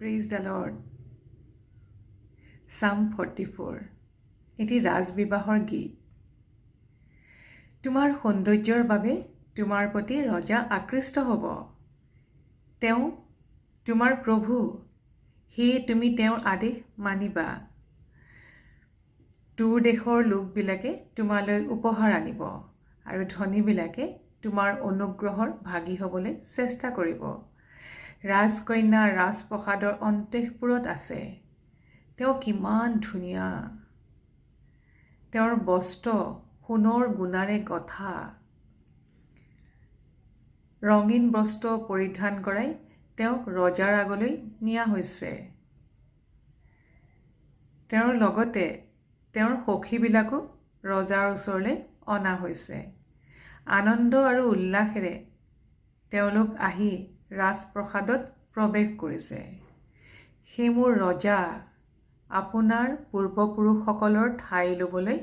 Praise the Lord. Psalm 44 এটি ৰাজবিবাহৰ গীত। তোমাৰ সৌন্দৰ্যৰ বাবে তোমাৰ প্ৰতি ৰজা আকৃষ্ট হ'ব। তেওঁ তোমাৰ প্ৰভু, সেয়ে তুমি তেওঁৰ আদেশ মানিবা। দূৰ দেশৰ লোকবিলাকে তোমালৈ উপহাৰ আনিব আৰু ধনীবিলাকে তোমাৰ অনুগ্ৰহৰ ভাগী হ'বলৈ চেষ্টা কৰিব। ৰাজকন্যা ৰাজপ্ৰসাদৰ অন্তঃপুৰত আছে। তেওঁ কিমান ধুনীয়া। তেওঁৰ বস্ত্ৰ সোণৰ গুণাৰে গঠা। ৰঙীন বস্ত্ৰ পৰিধান কৰাই তেওঁক ৰজাৰ আগলৈ নিয়া হৈছে। তেওঁৰ লগতে তেওঁৰ সখীবিলাকো ৰজাৰ ওচৰলৈ অনা হৈছে। আনন্দ আৰু উল্লাসেৰে তেওঁলোক আহি ৰাজপ্ৰসাদত প্ৰৱেশ কৰিছে। সেই মোৰ ৰজা, আপোনাৰ পূৰ্বপুৰুষসকলৰ ঠাই ল'বলৈ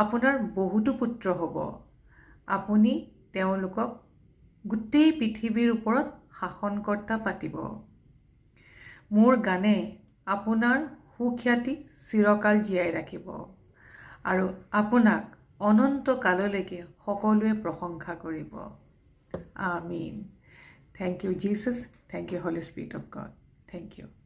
আপোনাৰ বহুতো পুত্ৰ হ'ব। আপুনি তেওঁলোকক গোটেই পৃথিৱীৰ ওপৰত শাসনকৰ্তা পাতিব। মোৰ গানে আপোনাৰ সুখ্যাতি চিৰকাল জীয়াই ৰাখিব আৰু আপোনাক অনন্ত কাললৈকে সকলোৱে প্ৰশংসা কৰিব। আমিন। Thank you, Jesus. Thank you, Holy Spirit of God. Thank you.